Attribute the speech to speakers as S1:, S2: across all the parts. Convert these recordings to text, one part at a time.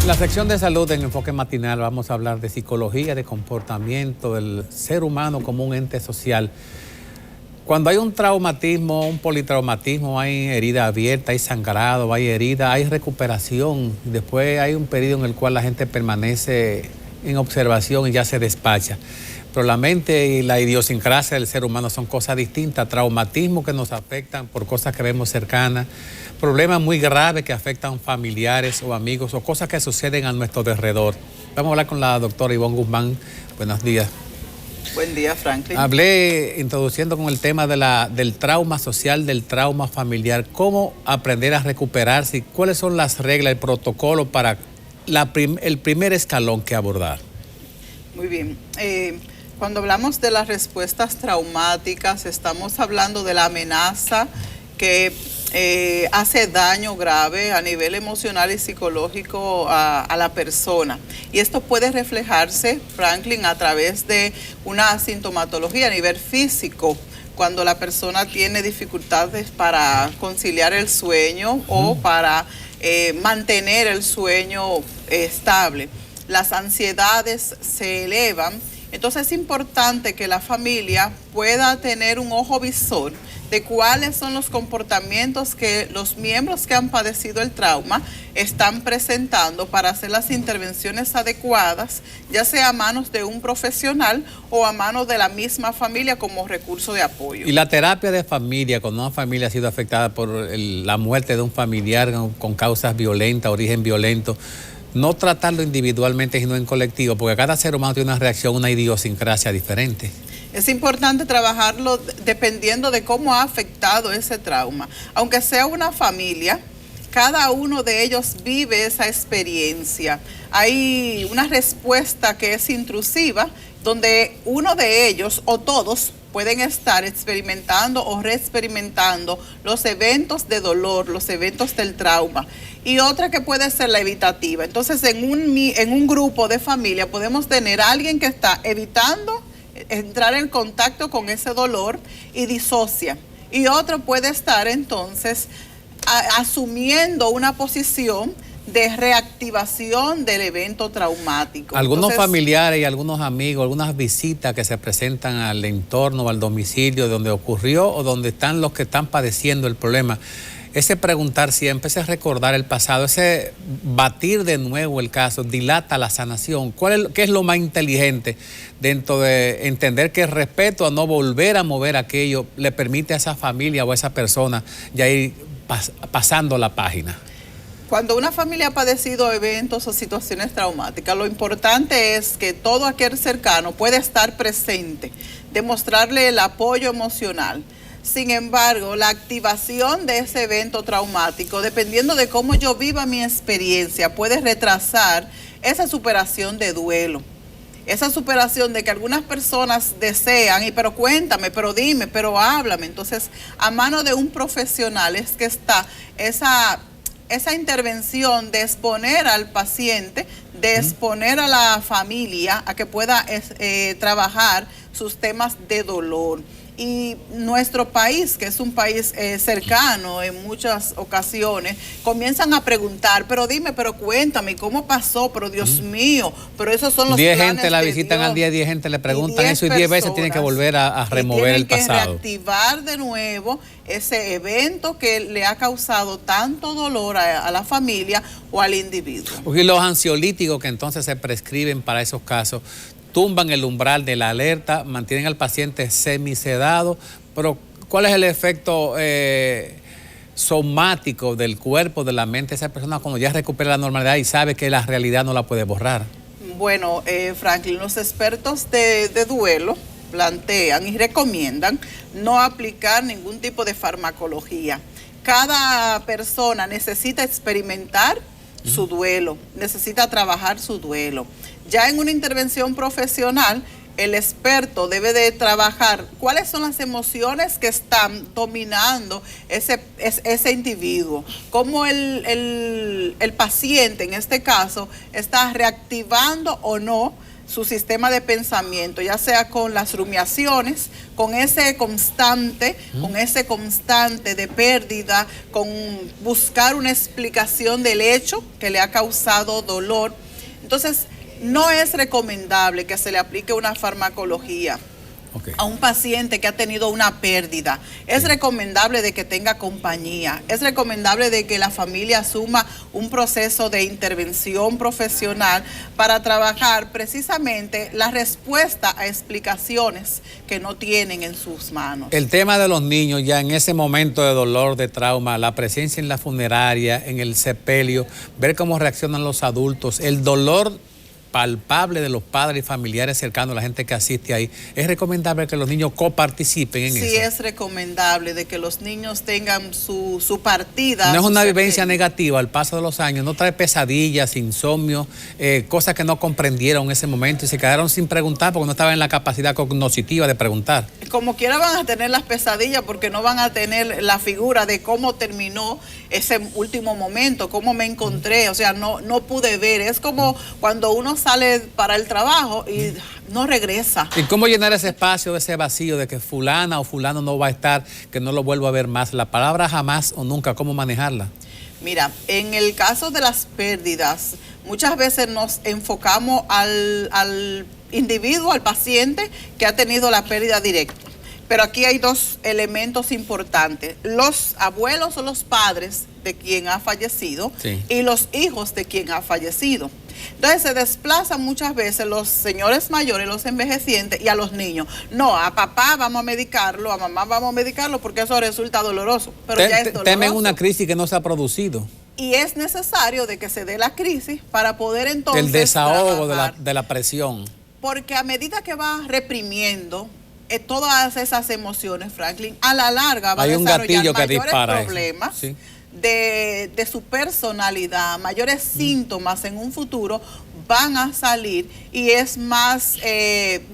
S1: En la sección de salud en Enfoque Matinal vamos a hablar de psicología, de comportamiento del ser humano como un ente social. Cuando hay un traumatismo, un politraumatismo, hay herida abierta, hay sangrado, hay herida, hay recuperación. Después hay un periodo en el cual la gente permanece en observación y ya se despacha. Pero la mente y la idiosincrasia del ser humano son cosas distintas. Traumatismos que nos afectan por cosas que vemos cercanas, problemas muy graves que afectan familiares o amigos o cosas que suceden a nuestro alrededor. Vamos a hablar con la doctora Ivonne Guzmán. Buenos días.
S2: Buen día, Franklin.
S1: Hablé introduciendo con el tema del trauma social, del trauma familiar, cómo aprender a recuperarse y cuáles son las reglas, el protocolo para el primer escalón que abordar.
S2: Muy bien. Cuando hablamos de las respuestas traumáticas, estamos hablando de la amenaza que hace daño grave a nivel emocional y psicológico a la persona. Y esto puede reflejarse, Franklin, a través de una sintomatología a nivel físico, cuando la persona tiene dificultades para conciliar el sueño o para mantener el sueño estable. Las ansiedades se elevan. Entonces es importante que la familia pueda tener un ojo visor de cuáles son los comportamientos que los miembros que han padecido el trauma están presentando para hacer las intervenciones adecuadas, ya sea a manos de un profesional o a manos de la misma familia como recurso de apoyo.
S1: Y la terapia de familia, cuando una familia ha sido afectada por la muerte de un familiar con causas violentas, origen violento, no tratarlo individualmente, sino en colectivo, porque cada ser humano tiene una reacción, una idiosincrasia diferente.
S2: Es importante trabajarlo dependiendo de cómo ha afectado ese trauma. Aunque sea una familia, cada uno de ellos vive esa experiencia. Hay una respuesta que es intrusiva, donde uno de ellos o todos pueden estar experimentando o reexperimentando los eventos de dolor, los eventos del trauma. Y otra que puede ser la evitativa. Entonces, en un grupo de familia podemos tener a alguien que está evitando entrar en contacto con ese dolor y disocia. Y otro puede estar entonces asumiendo una posición de reactivación del evento traumático.
S1: Algunos familiares y algunos amigos, algunas visitas que se presentan al entorno o al domicilio donde ocurrió o donde están los que están padeciendo el problema. Ese preguntar siempre, ese recordar el pasado, ese batir de nuevo el caso, dilata la sanación. ¿Qué es lo más inteligente dentro de entender que el respeto a no volver a mover aquello le permite a esa familia o a esa persona ya ir pasando la página?
S2: Cuando una familia ha padecido eventos o situaciones traumáticas, lo importante es que todo aquel cercano pueda estar presente, demostrarle el apoyo emocional. Sin embargo, la activación de ese evento traumático, dependiendo de cómo yo viva mi experiencia, puede retrasar esa superación de duelo. Esa superación de que algunas personas desean, pero cuéntame, pero dime, pero háblame. Entonces, a mano de un profesional es que está esa intervención de exponer al paciente, de exponer a la familia a que pueda trabajar sus temas de dolor. Y nuestro país, que es un país cercano en muchas ocasiones, comienzan a preguntar, pero dime, pero cuéntame, ¿cómo pasó? Pero Dios mío, pero esos son los
S1: 10 gente la visitan al día, 10 gente le preguntan eso y 10 veces tienen que volver a remover el pasado.
S2: Tienen que reactivar de nuevo ese evento que le ha causado tanto dolor a la familia o al individuo.
S1: Y los ansiolíticos que entonces se prescriben para esos casos tumban el umbral de la alerta, mantienen al paciente semisedado, pero ¿cuál es el efecto somático del cuerpo, de la mente de esa persona cuando ya recupera la normalidad y sabe que la realidad no la puede borrar?
S2: Bueno, Franklin, los expertos de duelo plantean y recomiendan no aplicar ningún tipo de farmacología. Cada persona necesita experimentar su duelo, necesita trabajar su duelo. Ya en una intervención profesional, el experto debe de trabajar cuáles son las emociones que están dominando ese individuo, cómo el paciente en este caso está reactivando o no su sistema de pensamiento, ya sea con las rumiaciones, con ese constante de pérdida, con buscar una explicación del hecho que le ha causado dolor. Entonces, no es recomendable que se le aplique una farmacología a un paciente que ha tenido una pérdida. Es recomendable de que tenga compañía, es recomendable de que la familia asuma un proceso de intervención profesional para trabajar precisamente la respuesta a explicaciones que no tienen en sus manos.
S1: El tema de los niños ya en ese momento de dolor, de trauma, la presencia en la funeraria, en el sepelio, ver cómo reaccionan los adultos, el dolor palpable de los padres y familiares cercanos, la gente que asiste ahí. ¿Es recomendable que los niños coparticipen en eso?
S2: Sí, es recomendable de que los niños tengan su partida.
S1: No es una vivencia negativa al paso de los años, no trae pesadillas, insomnio, cosas que no comprendieron en ese momento y se quedaron sin preguntar porque no estaban en la capacidad cognitiva de preguntar.
S2: Como quiera van a tener las pesadillas porque no van a tener la figura de cómo terminó ese último momento, cómo me encontré, o sea, no pude ver. Es como cuando uno sale para el trabajo y no regresa.
S1: ¿Y cómo llenar ese espacio, ese vacío de que fulana o fulano no va a estar, que no lo vuelvo a ver más? La palabra jamás o nunca, ¿cómo manejarla?
S2: Mira, en el caso de las pérdidas, muchas veces nos enfocamos al individuo, al paciente que ha tenido la pérdida directa. Pero aquí hay dos elementos importantes. Los abuelos o los padres de quien ha fallecido y los hijos de quien ha fallecido. Entonces se desplazan muchas veces los señores mayores, los envejecientes y a los niños. No, a papá vamos a medicarlo, a mamá vamos a medicarlo porque eso resulta doloroso. Pero ya es doloroso.
S1: Temen una crisis que no se ha producido.
S2: Y es necesario de que se dé la crisis para poder entonces
S1: el desahogo de la presión.
S2: Porque a medida que va reprimiendo todas esas emociones, Franklin, a la larga va a desarrollar mayores problemas de su personalidad, mayores síntomas en un futuro van a salir y es más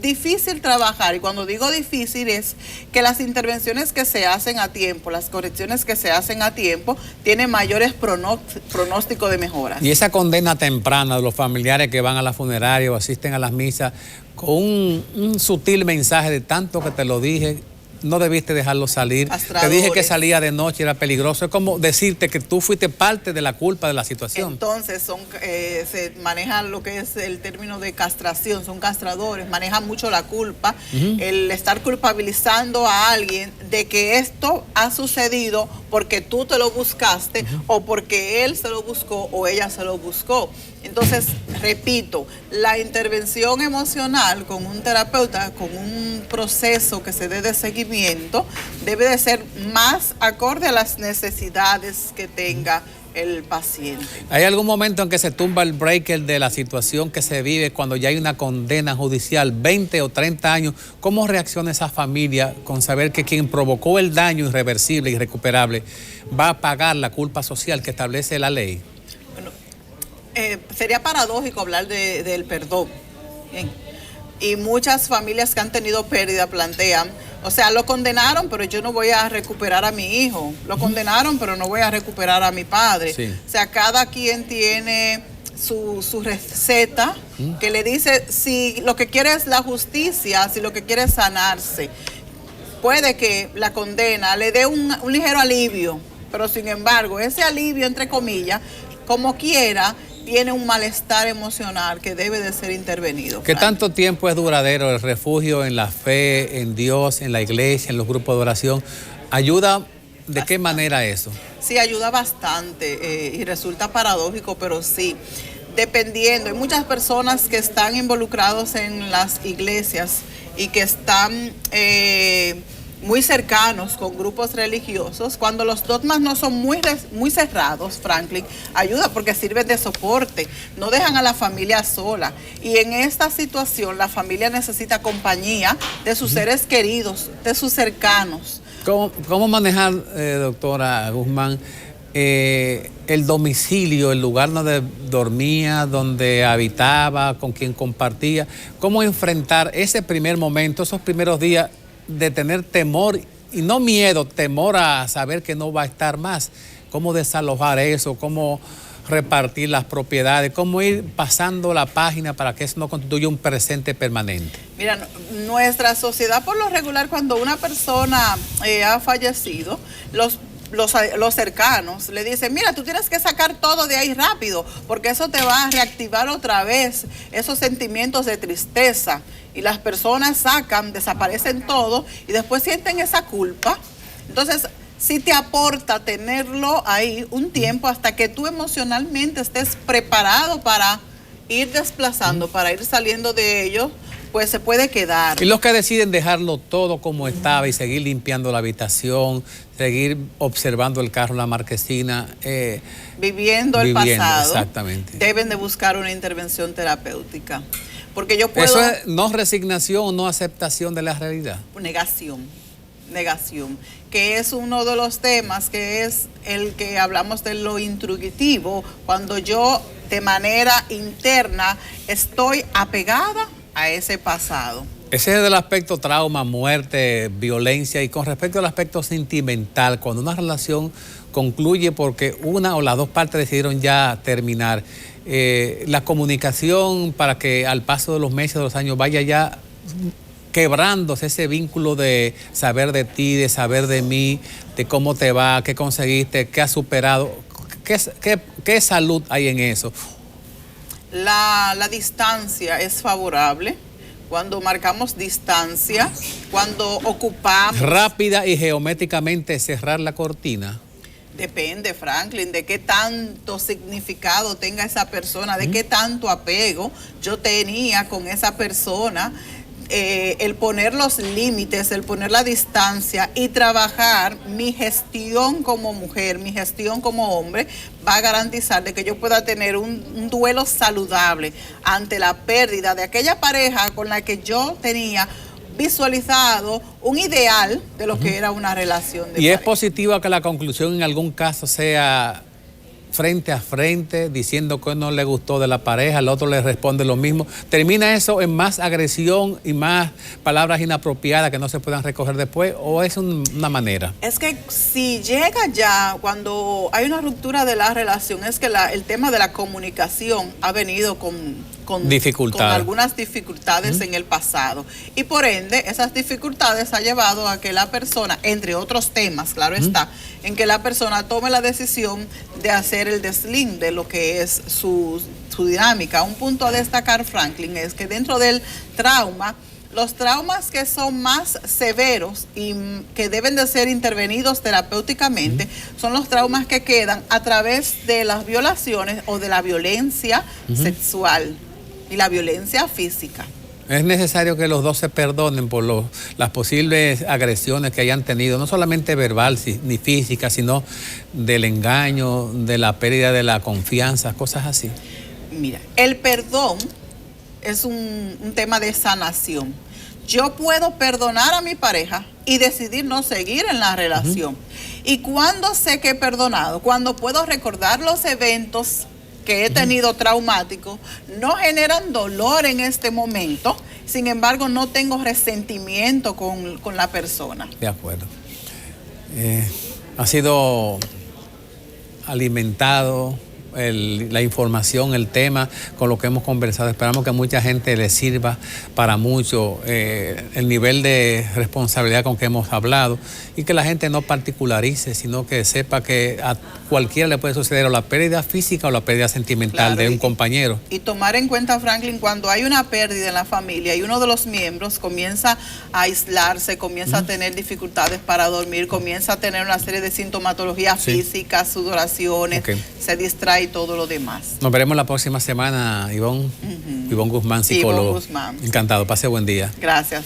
S2: difícil trabajar. Y cuando digo difícil es que las intervenciones que se hacen a tiempo, las correcciones que se hacen a tiempo, tienen mayores pronósticos de mejoras.
S1: Y esa condena temprana de los familiares que van a la funeraria o asisten a las misas con un sutil mensaje de tanto que te lo dije, no debiste dejarlo salir. Te dije que salía de noche, era peligroso. Es como decirte que tú fuiste parte de la culpa de la situación.
S2: Entonces se maneja lo que es el término de castración, son castradores, manejan mucho la culpa, el estar culpabilizando a alguien de que esto ha sucedido porque tú te lo buscaste o porque él se lo buscó o ella se lo buscó. Entonces, repito, la intervención emocional con un terapeuta, con un proceso que se dé de seguimiento, debe de ser más acorde a las necesidades que tenga el paciente.
S1: ¿Hay algún momento en que se tumba el breaker de la situación que se vive cuando ya hay una condena judicial, 20 o 30 años? ¿Cómo reacciona esa familia con saber que quien provocó el daño irreversible, irrecuperable, va a pagar la culpa social que establece la ley?
S2: Sería paradójico hablar del perdón. Bien. Y muchas familias que han tenido pérdida plantean, o sea, lo condenaron, pero yo no voy a recuperar a mi hijo. Lo condenaron, pero no voy a recuperar a mi padre. Sí. O sea, cada quien tiene su receta que le dice si lo que quiere es la justicia, si lo que quiere es sanarse. Puede que la condena le dé un ligero alivio, pero sin embargo, ese alivio, entre comillas, como quiera, tiene un malestar emocional que debe de ser intervenido.
S1: ¿Qué tanto tiempo es duradero el refugio en la fe, en Dios, en la iglesia, en los grupos de oración? ¿Ayuda? ¿De qué manera eso?
S2: Sí, ayuda bastante y resulta paradójico, pero sí, dependiendo. Hay muchas personas que están involucrados en las iglesias y que están muy cercanos con grupos religiosos. Cuando los dogmas no son muy cerrados, Franklin, ayuda porque sirven de soporte, no dejan a la familia sola. Y en esta situación la familia necesita compañía de sus seres queridos, de sus cercanos.
S1: ¿Cómo manejar, doctora Guzmán, el domicilio, el lugar donde dormía, donde habitaba, con quien compartía? ¿Cómo enfrentar ese primer momento, esos primeros días de tener temor, y no miedo, temor a saber que no va a estar más? ¿Cómo desalojar eso? ¿Cómo repartir las propiedades, cómo ir pasando la página para que eso no constituya un presente permanente.
S2: Mira, nuestra sociedad por lo regular, cuando una persona ha fallecido, los cercanos le dicen, mira, tú tienes que sacar todo de ahí rápido, porque eso te va a reactivar otra vez esos sentimientos de tristeza. Y las personas desaparecen todo y después sienten esa culpa. Entonces, sí te aporta tenerlo ahí un tiempo hasta que tú emocionalmente estés preparado para ir desplazando, para ir saliendo de ellos, pues se puede quedar.
S1: Y los que deciden dejarlo todo como estaba y seguir limpiando la habitación, seguir observando el carro, la marquesina.
S2: Viviendo el pasado.
S1: Exactamente.
S2: Deben de buscar una intervención terapéutica. Porque yo puedo...
S1: Eso es no resignación, no aceptación de la realidad.
S2: Negación, que es uno de los temas, que es el que hablamos de lo intuitivo, cuando yo de manera interna estoy apegada a ese pasado.
S1: Ese es el aspecto trauma, muerte, violencia. Y con respecto al aspecto sentimental, cuando una relación concluye porque una o las dos partes decidieron ya terminar, la comunicación para que al paso de los meses, de los años, vaya ya quebrándose ese vínculo de saber de ti, de saber de mí, de cómo te va, qué conseguiste, qué has superado, qué salud hay en eso.
S2: La distancia es favorable. Cuando marcamos distancia, cuando ocupamos...
S1: Rápida y geométricamente cerrar la cortina.
S2: Depende, Franklin, de qué tanto significado tenga esa persona, de qué tanto apego yo tenía con esa persona. El poner los límites, el poner la distancia y trabajar mi gestión como mujer, mi gestión como hombre, va a garantizar de que yo pueda tener un duelo saludable ante la pérdida de aquella pareja con la que yo tenía visualizado un ideal de lo que era una relación de pareja.
S1: Es positivo que la conclusión en algún caso sea frente a frente, diciendo que no le gustó de la pareja, el otro le responde lo mismo. ¿Termina eso en más agresión y más palabras inapropiadas que no se puedan recoger después, o es una manera?
S2: Es que si llega ya, cuando hay una ruptura de la relación, es que el tema de la comunicación ha venido con algunas dificultades en el pasado. Y por ende, esas dificultades ha llevado a que la persona, entre otros temas, claro está, en que la persona tome la decisión de hacer el deslinde de lo que es su dinámica. Un punto a destacar, Franklin, es que dentro del trauma, los traumas que son más severos y que deben de ser intervenidos terapéuticamente son los traumas que quedan a través de las violaciones o de la violencia sexual y la violencia física.
S1: Es necesario que los dos se perdonen por las posibles agresiones que hayan tenido, no solamente verbal ni física, sino del engaño, de la pérdida de la confianza, cosas así.
S2: Mira, el perdón es un tema de sanación. Yo puedo perdonar a mi pareja y decidir no seguir en la relación. ¿Y cuándo sé que he perdonado? Cuando puedo recordar los eventos que he tenido traumáticos, no generan dolor en este momento, sin embargo no tengo resentimiento con la persona.
S1: De acuerdo. Ha sido alimentado la información, el tema, con lo que hemos conversado. Esperamos que a mucha gente le sirva para mucho el nivel de responsabilidad con que hemos hablado, y que la gente no particularice, sino que sepa que a cualquiera le puede suceder o la pérdida física o la pérdida sentimental de un compañero.
S2: Y tomar en cuenta, Franklin, cuando hay una pérdida en la familia y uno de los miembros comienza a aislarse, comienza a tener dificultades para dormir, comienza a tener una serie de sintomatologías físicas, sudoraciones, se distrae y todo lo demás.
S1: Nos veremos la próxima semana, Ivonne. Ivonne Guzmán, psicólogo.
S2: Ivonne Guzmán.
S1: Encantado, pase buen día.
S2: Gracias.